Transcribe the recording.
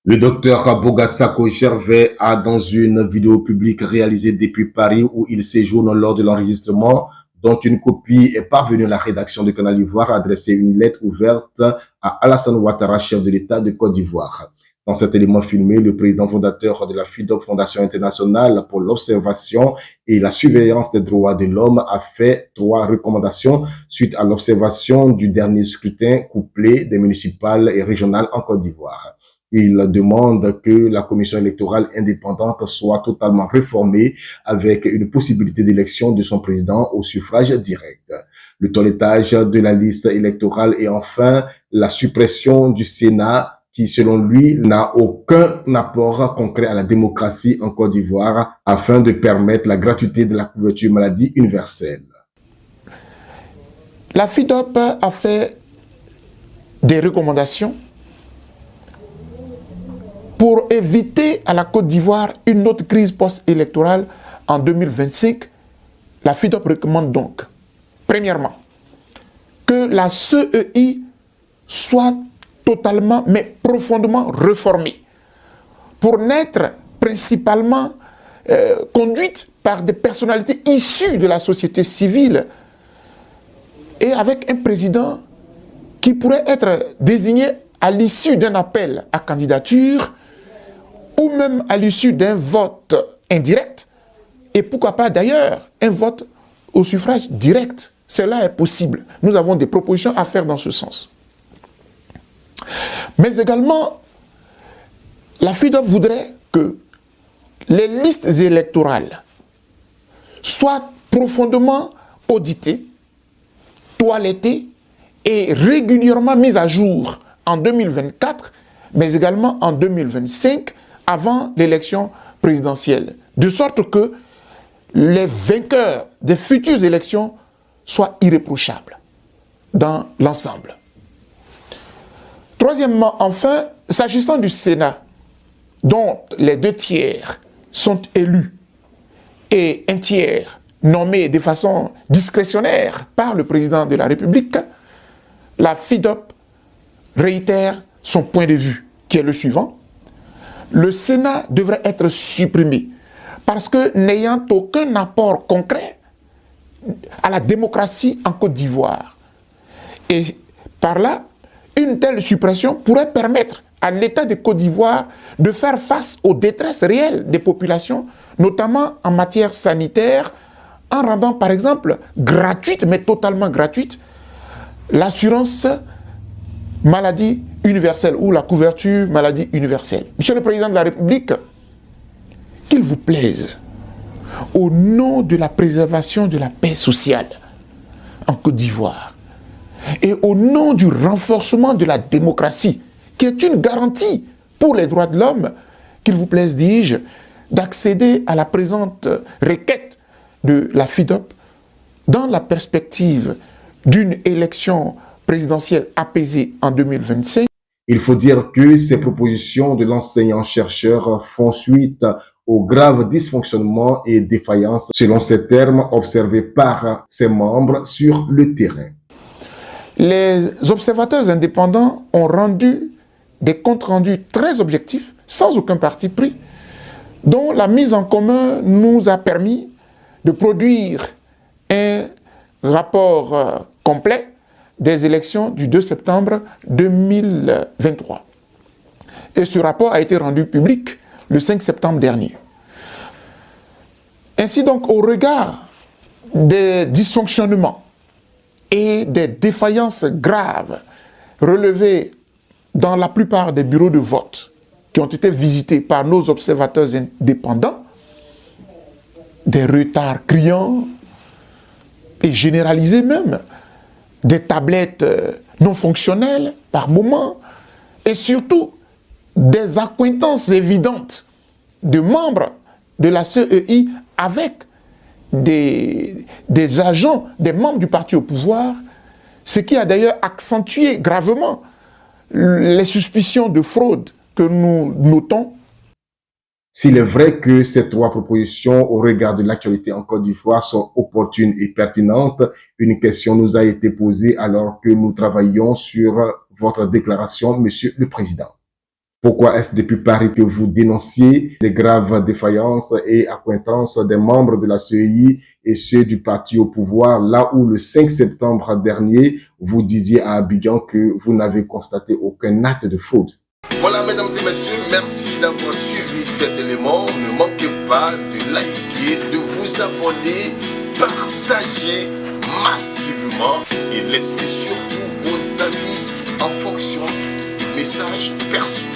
Le docteur Bogassako Gervais a, dans une vidéo publique réalisée depuis Paris où il séjourne lors de l'enregistrement, dont une copie est parvenue à la rédaction de Canal d'Ivoire, adressé une lettre ouverte à Alassane Ouattara, chef de l'État de Côte d'Ivoire. Dans cet élément filmé, le président fondateur de la FIDOP, Fondation internationale pour l'observation et la surveillance des droits de l'homme, a fait 3 recommandations suite à l'observation du dernier scrutin couplé des municipales et régionales en Côte d'Ivoire. Il demande que la commission électorale indépendante soit totalement réformée avec une possibilité d'élection de son président au suffrage direct. Le toilettage de la liste électorale et enfin la suppression du Sénat qui, selon lui, n'a aucun apport concret à la démocratie en Côte d'Ivoire afin de permettre la gratuité de la couverture maladie universelle. La FIDOP a fait des recommandations pour éviter à la Côte d'Ivoire une autre crise post-électorale en 2025. La FIDOP recommande donc, premièrement, que la CEI soit totalement, mais profondément réformée, pour n'être principalement conduite par des personnalités issues de la société civile et avec un président qui pourrait être désigné à l'issue d'un appel à candidature ou même à l'issue d'un vote indirect, et pourquoi pas d'ailleurs un vote au suffrage direct. Cela est possible. Nous avons des propositions à faire dans ce sens. Mais également, la FIDOP voudrait que les listes électorales soient profondément auditées, toilettées et régulièrement mises à jour en 2024, mais également en 2025, avant l'élection présidentielle, de sorte que les vainqueurs des futures élections soient irréprochables dans l'ensemble. Troisièmement, enfin, s'agissant du Sénat, dont les 2/3 sont élus et un tiers nommé de façon discrétionnaire par le président de la République, la FIDOP réitère son point de vue, qui est le suivant. Le Sénat devrait être supprimé parce que n'ayant aucun apport concret à la démocratie en Côte d'Ivoire. Et par là, une telle suppression pourrait permettre à l'État de Côte d'Ivoire de faire face aux détresses réelles des populations, notamment en matière sanitaire, en rendant par exemple gratuite, mais totalement gratuite, l'assurance maladie universelle ou la couverture maladie universelle. Monsieur le Président de la République, qu'il vous plaise, au nom de la préservation de la paix sociale en Côte d'Ivoire et au nom du renforcement de la démocratie, qui est une garantie pour les droits de l'homme, qu'il vous plaise, dis-je, d'accéder à la présente requête de la FIDOP dans la perspective d'une élection présidentielle apaisée en 2025. Il faut dire que ces propositions de l'enseignant-chercheur font suite aux graves dysfonctionnements et défaillances, selon ces termes, observés par ses membres sur le terrain. Les observateurs indépendants ont rendu des comptes rendus très objectifs, sans aucun parti pris, dont la mise en commun nous a permis de produire un rapport complet des élections du 2 septembre 2023. Et ce rapport a été rendu public le 5 septembre dernier. Ainsi donc, au regard des dysfonctionnements et des défaillances graves relevées dans la plupart des bureaux de vote qui ont été visités par nos observateurs indépendants, des retards criants et généralisés même, des tablettes non fonctionnelles par moment, et surtout des accointances évidentes de membres de la CEI avec des agents, des membres du parti au pouvoir, ce qui a d'ailleurs accentué gravement les suspicions de fraude que nous notons. S'il est vrai que ces 3 propositions au regard de l'actualité en Côte d'Ivoire sont opportunes et pertinentes, une question nous a été posée alors que nous travaillions sur votre déclaration, Monsieur le Président. Pourquoi est-ce depuis Paris que vous dénonciez les graves défaillances et accointances des membres de la CEI et ceux du parti au pouvoir, là où le 5 septembre dernier, vous disiez à Abidjan que vous n'avez constaté aucun acte de fraude? Voilà, mesdames et messieurs, merci d'avoir suivi cet élément. Ne manquez pas de liker, de vous abonner, partager massivement et laissez surtout vos avis en fonction du message perçu.